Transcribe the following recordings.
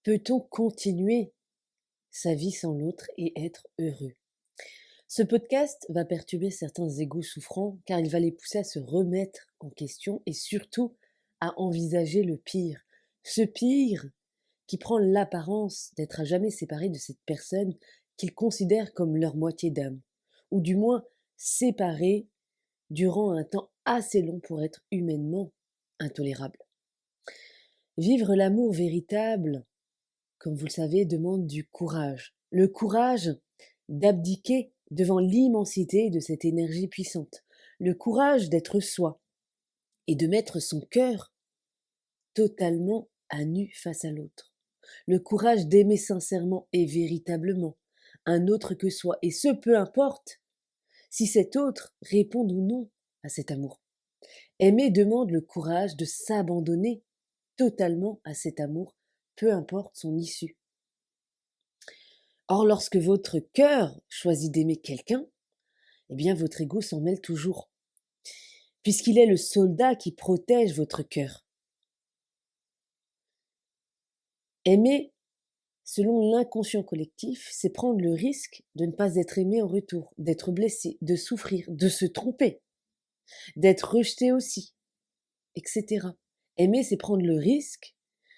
Peut-on continuer sa vie sans l'autre et être heureux? Ce podcast va perturber certains égos souffrants car il va les pousser à se remettre en question et surtout à envisager le pire. Ce pire qui prend l'apparence d'être à jamais séparés de cette personne qu'ils considèrent comme leur moitié d'âme, ou du moins séparés durant un temps assez long pour être humainement intolérable. Vivre l'amour véritable, comme vous le savez, demande du courage. Le courage d'abdiquer devant l'immensité de cette énergie puissante. Le courage d'être soi et de mettre son cœur totalement à nu face à l'autre. Le courage d'aimer sincèrement et véritablement un autre que soi, et ce peu importe si cet autre répond ou non à cet amour. Aimer demande le courage de s'abandonner totalement à cet amour, peu importe son issue. Or, lorsque votre cœur choisit d'aimer quelqu'un, eh bien votre ego s'en mêle toujours, puisqu'il est le soldat qui protège votre cœur. Aimer, selon l'inconscient collectif, c'est prendre le risque de ne pas être aimé en retour, d'être blessé, de souffrir, de se tromper, d'être rejeté aussi, etc. Aimer, c'est prendre le risque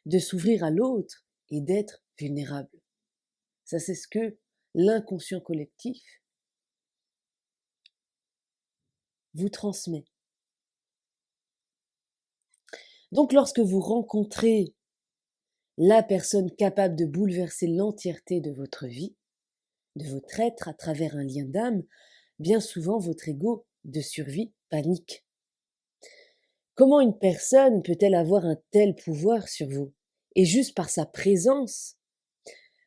de s'ouvrir à l'autre et d'être vulnérable. Ça, c'est ce que l'inconscient collectif vous transmet. Donc, lorsque vous rencontrez la personne capable de bouleverser l'entièreté de votre vie, de votre être à travers un lien d'âme, bien souvent votre ego de survie panique. Comment une personne peut-elle avoir un tel pouvoir sur vous? Et juste par sa présence,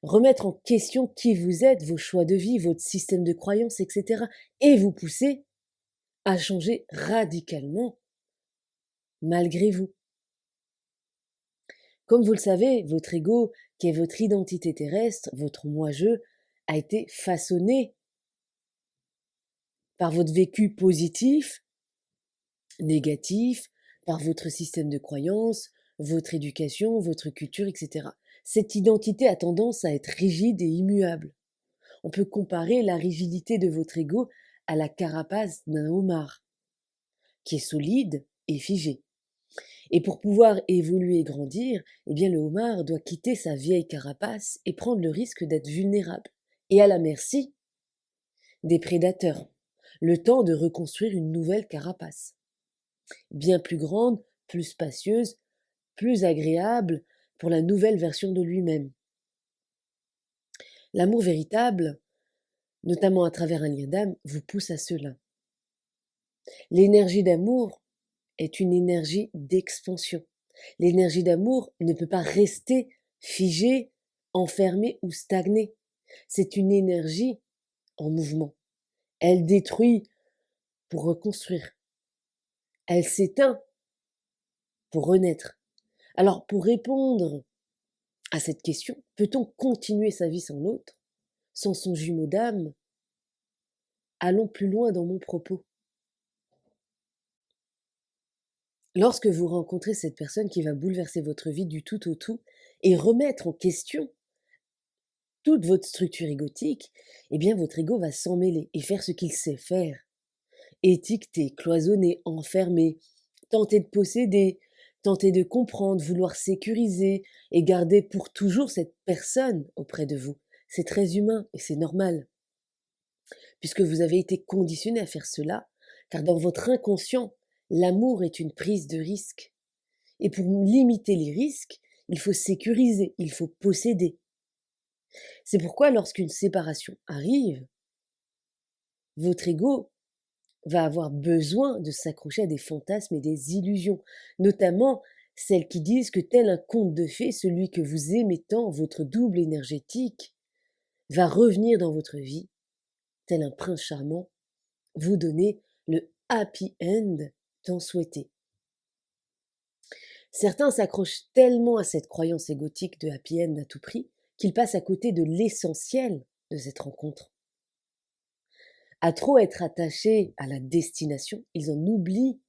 remettre en question qui vous êtes, vos choix de vie, votre système de croyances, etc. et vous pousser à changer radicalement malgré vous. Comme vous le savez, votre ego, qui est votre identité terrestre, votre moi-je, a été façonné par votre vécu positif, négatif, par votre système de croyances, votre éducation, votre culture, etc. Cette identité a tendance à être rigide et immuable. On peut comparer la rigidité de votre ego à la carapace d'un homard, qui est solide et figé. Et pour pouvoir évoluer et grandir, eh bien le homard doit quitter sa vieille carapace et prendre le risque d'être vulnérable et à la merci des prédateurs, le temps de reconstruire une nouvelle carapace, bien plus grande, plus spacieuse, plus agréable pour la nouvelle version de lui-même. L'amour véritable, notamment à travers un lien d'âme, vous pousse à cela. L'énergie d'amour est une énergie d'expansion. L'énergie d'amour ne peut pas rester figée, enfermée ou stagnée. C'est une énergie en mouvement. Elle détruit pour reconstruire. Elle s'éteint pour renaître. Alors, pour répondre à cette question, peut-on continuer sa vie sans l'autre, sans son jumeau d'âme? Allons plus loin dans mon propos. Lorsque vous rencontrez cette personne qui va bouleverser votre vie du tout au tout et remettre en question toute votre structure égotique, eh bien votre ego va s'en mêler et faire ce qu'il sait faire. Étiqueter, cloisonner, enfermer, tenter de posséder, tenter de comprendre, vouloir sécuriser et garder pour toujours cette personne auprès de vous. C'est très humain et c'est normal, puisque vous avez été conditionné à faire cela, car dans votre inconscient, l'amour est une prise de risque. Et pour limiter les risques, il faut sécuriser, il faut posséder. C'est pourquoi lorsqu'une séparation arrive, votre ego va avoir besoin de s'accrocher à des fantasmes et des illusions, notamment celles qui disent que tel un conte de fées, celui que vous aimez tant, votre double énergétique, va revenir dans votre vie, tel un prince charmant, vous donner le happy end tant souhaité. Certains s'accrochent tellement à cette croyance égotique de happy end à tout prix qu'ils passent à côté de l'essentiel de cette rencontre. À trop être attachés à la destination, ils en oublient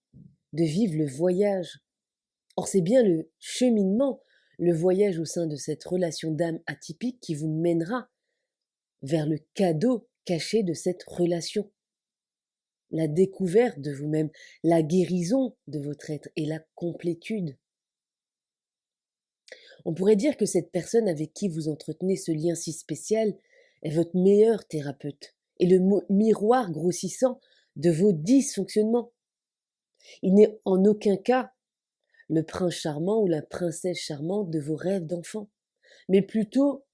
de vivre le voyage. Or, c'est bien le cheminement, le voyage au sein de cette relation d'âme atypique qui vous mènera vers le cadeau caché de cette relation, la découverte de vous-même, la guérison de votre être et la complétude. On pourrait dire que cette personne avec qui vous entretenez ce lien si spécial est votre meilleur thérapeute et le miroir grossissant de vos dysfonctionnements. Il n'est en aucun cas le prince charmant ou la princesse charmante de vos rêves d'enfant, mais plutôt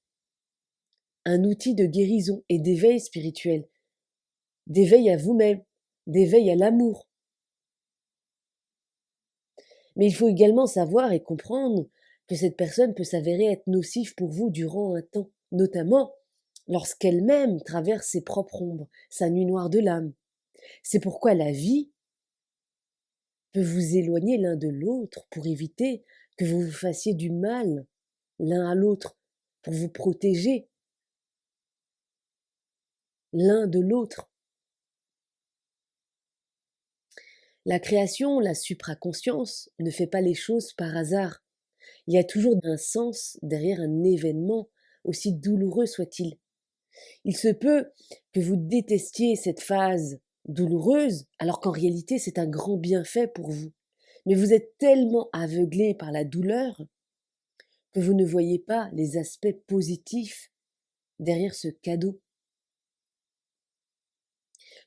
un outil de guérison et d'éveil spirituel, d'éveil à vous-même, d'éveil à l'amour. Mais il faut également savoir et comprendre que cette personne peut s'avérer être nocive pour vous durant un temps, notamment lorsqu'elle-même traverse ses propres ombres, sa nuit noire de l'âme. C'est pourquoi la vie peut vous éloigner l'un de l'autre pour éviter que vous vous fassiez du mal l'un à l'autre, pour vous protéger l'un de l'autre. La création, la supraconscience, ne fait pas les choses par hasard. Il y a toujours un sens derrière un événement, aussi douloureux soit-il. Il se peut que vous détestiez cette phase douloureuse, alors qu'en réalité c'est un grand bienfait pour vous. Mais vous êtes tellement aveuglé par la douleur que vous ne voyez pas les aspects positifs derrière ce cadeau.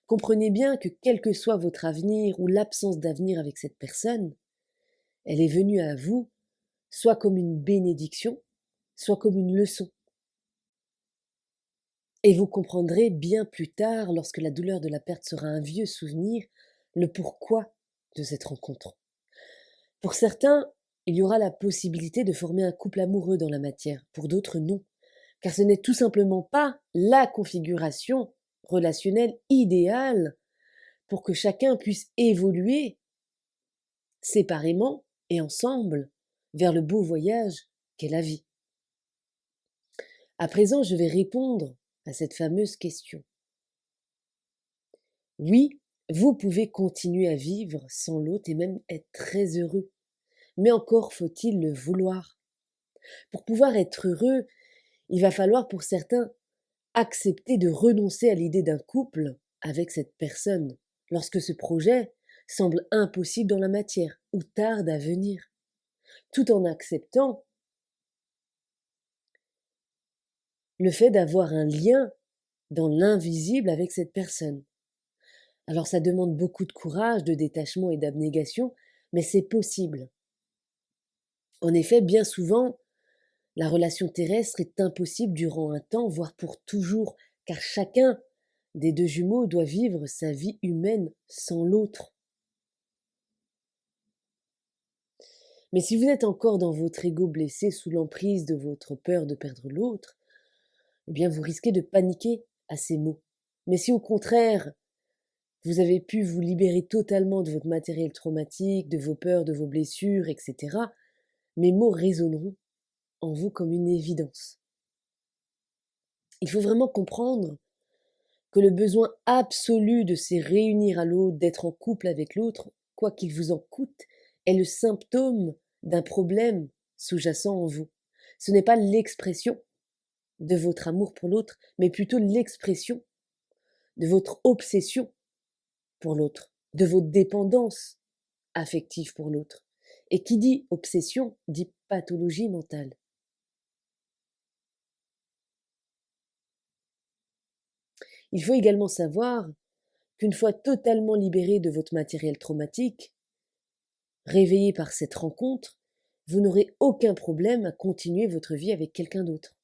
Comprenez bien que quel que soit votre avenir ou l'absence d'avenir avec cette personne, elle est venue à vous soit comme une bénédiction, soit comme une leçon. Et vous comprendrez bien plus tard, lorsque la douleur de la perte sera un vieux souvenir, le pourquoi de cette rencontre. Pour certains, il y aura la possibilité de former un couple amoureux dans la matière, pour d'autres non, car ce n'est tout simplement pas la configuration relationnelle idéale pour que chacun puisse évoluer séparément et ensemble vers le beau voyage qu'est la vie. À présent, je vais répondre à cette fameuse question. Oui, vous pouvez continuer à vivre sans l'autre et même être très heureux, mais encore faut-il le vouloir. Pour pouvoir être heureux, il va falloir pour certains accepter de renoncer à l'idée d'un couple avec cette personne, lorsque ce projet semble impossible dans la matière ou tarde à venir, tout en acceptant le fait d'avoir un lien dans l'invisible avec cette personne. Alors ça demande beaucoup de courage, de détachement et d'abnégation, mais c'est possible. En effet, bien souvent, la relation terrestre est impossible durant un temps, voire pour toujours, car chacun des deux jumeaux doit vivre sa vie humaine sans l'autre. Mais si vous êtes encore dans votre ego blessé sous l'emprise de votre peur de perdre l'autre, eh bien vous risquez de paniquer à ces mots. Mais si au contraire, vous avez pu vous libérer totalement de votre matériel traumatique, de vos peurs, de vos blessures, etc., mes mots résonneront en vous comme une évidence. Il faut vraiment comprendre que le besoin absolu de se réunir à l'autre, d'être en couple avec l'autre, quoi qu'il vous en coûte, est le symptôme d'un problème sous-jacent en vous. Ce n'est pas l'expression de votre amour pour l'autre, mais plutôt l'expression de votre obsession pour l'autre, de votre dépendance affective pour l'autre. Et qui dit obsession dit pathologie mentale. Il faut également savoir qu'une fois totalement libéré de votre matériel traumatique, réveillé par cette rencontre, vous n'aurez aucun problème à continuer votre vie avec quelqu'un d'autre.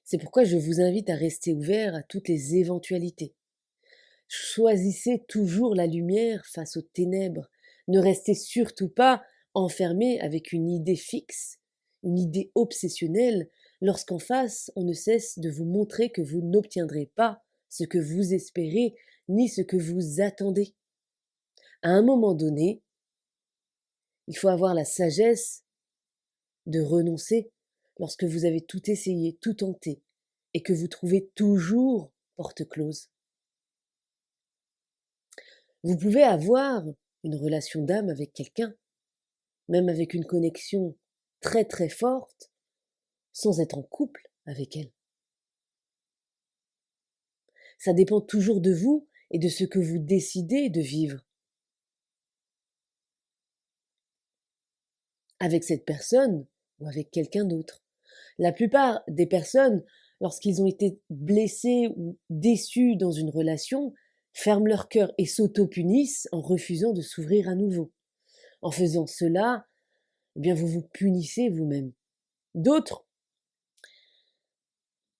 C'est pourquoi je vous invite à rester ouvert à toutes les éventualités. Choisissez toujours la lumière face aux ténèbres. Ne restez surtout pas enfermé avec une idée fixe, une idée obsessionnelle, lorsqu'en face, on ne cesse de vous montrer que vous n'obtiendrez pas ce que vous espérez, ni ce que vous attendez. À un moment donné, il faut avoir la sagesse de renoncer lorsque vous avez tout essayé, tout tenté, et que vous trouvez toujours porte close. Vous pouvez avoir une relation d'âme avec quelqu'un, même avec une connexion très très forte sans être en couple avec elle. Ça dépend toujours de vous et de ce que vous décidez de vivre avec cette personne ou avec quelqu'un d'autre. La plupart des personnes, lorsqu'ils ont été blessés ou déçus dans une relation, ferment leur cœur et s'auto-punissent en refusant de s'ouvrir à nouveau. En faisant cela, eh bien vous vous punissez vous-même. D'autres,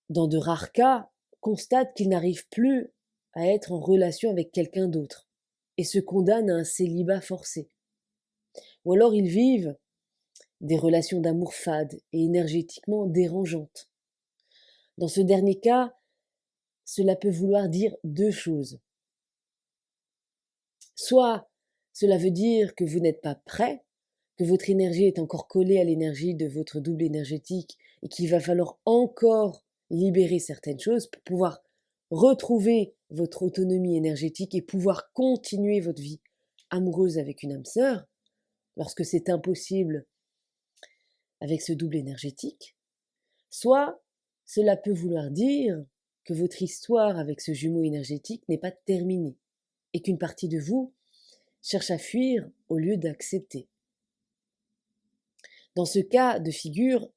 dans de rares cas, constatent qu'ils n'arrivent plus à être en relation avec quelqu'un d'autre et se condamnent à un célibat forcé. Ou alors ils vivent des relations d'amour fades et énergétiquement dérangeantes. Dans ce dernier cas, cela peut vouloir dire deux choses. Soit cela veut dire que vous n'êtes pas prêt, que votre énergie est encore collée à l'énergie de votre double énergétique et qu'il va falloir encore libérer certaines choses pour pouvoir retrouver votre autonomie énergétique et pouvoir continuer votre vie amoureuse avec une âme sœur, lorsque c'est impossible avec ce double énergétique. Soit cela peut vouloir dire que votre histoire avec ce jumeau énergétique n'est pas terminée et qu'une partie de vous cherche à fuir au lieu d'accepter. Dans ce cas de figure,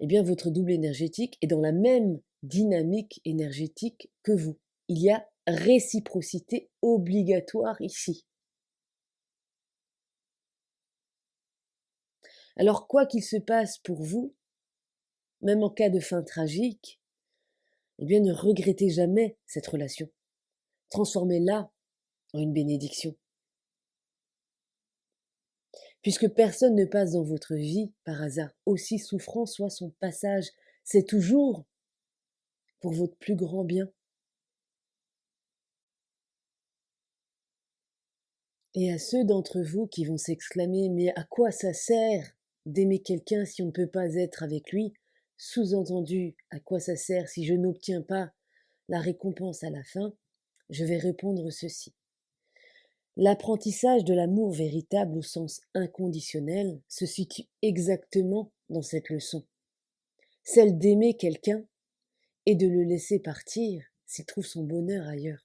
eh bien votre double énergétique est dans la même dynamique énergétique que vous. Il y a réciprocité obligatoire ici. Alors quoi qu'il se passe pour vous, même en cas de fin tragique, eh bien ne regrettez jamais cette relation. Transformez-la en une bénédiction. Puisque personne ne passe dans votre vie par hasard, aussi souffrant soit son passage, c'est toujours pour votre plus grand bien. Et à ceux d'entre vous qui vont s'exclamer: «Mais à quoi ça sert d'aimer quelqu'un si on ne peut pas être avec lui?» Sous-entendu: «À quoi ça sert si je n'obtiens pas la récompense à la fin?» Je vais répondre ceci: l'apprentissage de l'amour véritable au sens inconditionnel se situe exactement dans cette leçon, celle d'aimer quelqu'un et de le laisser partir s'il trouve son bonheur ailleurs.